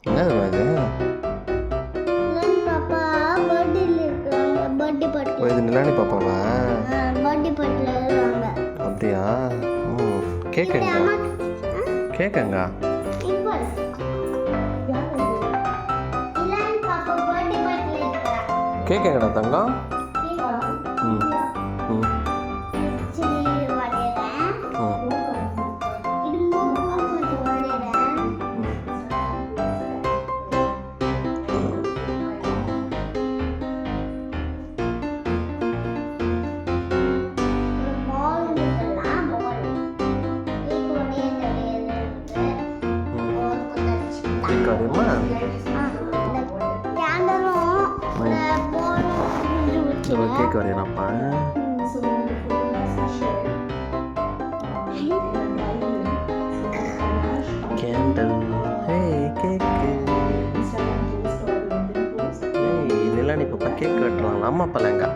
என்னது இது? பாப்பா பர்த்டேல இருக்காங்க. Birthday party. ஓ, இது நிலானி பாப்பாவா? பர்த்டே பார்ட்டில இருக்காங்க. அப்படியா? கேக் எங்க? கேக் எங்க? இப்போ நிலானி பாப்பா பர்த்டே பார்ட்டில இருக்காங்க. கேக் எங்கடா தங்கம்? ம் ம் சரி வரேன். இது மூக்கு வரேன். கேக் வரேம்மா. ஒரு கேக் வரையலாம்ப்பா. கேண்டல். ஹே கேக்கு. ஏய் நிலானி பாப்பா கேக் வெட்டுறாங்களா? அம்மா அப்பா எங்க?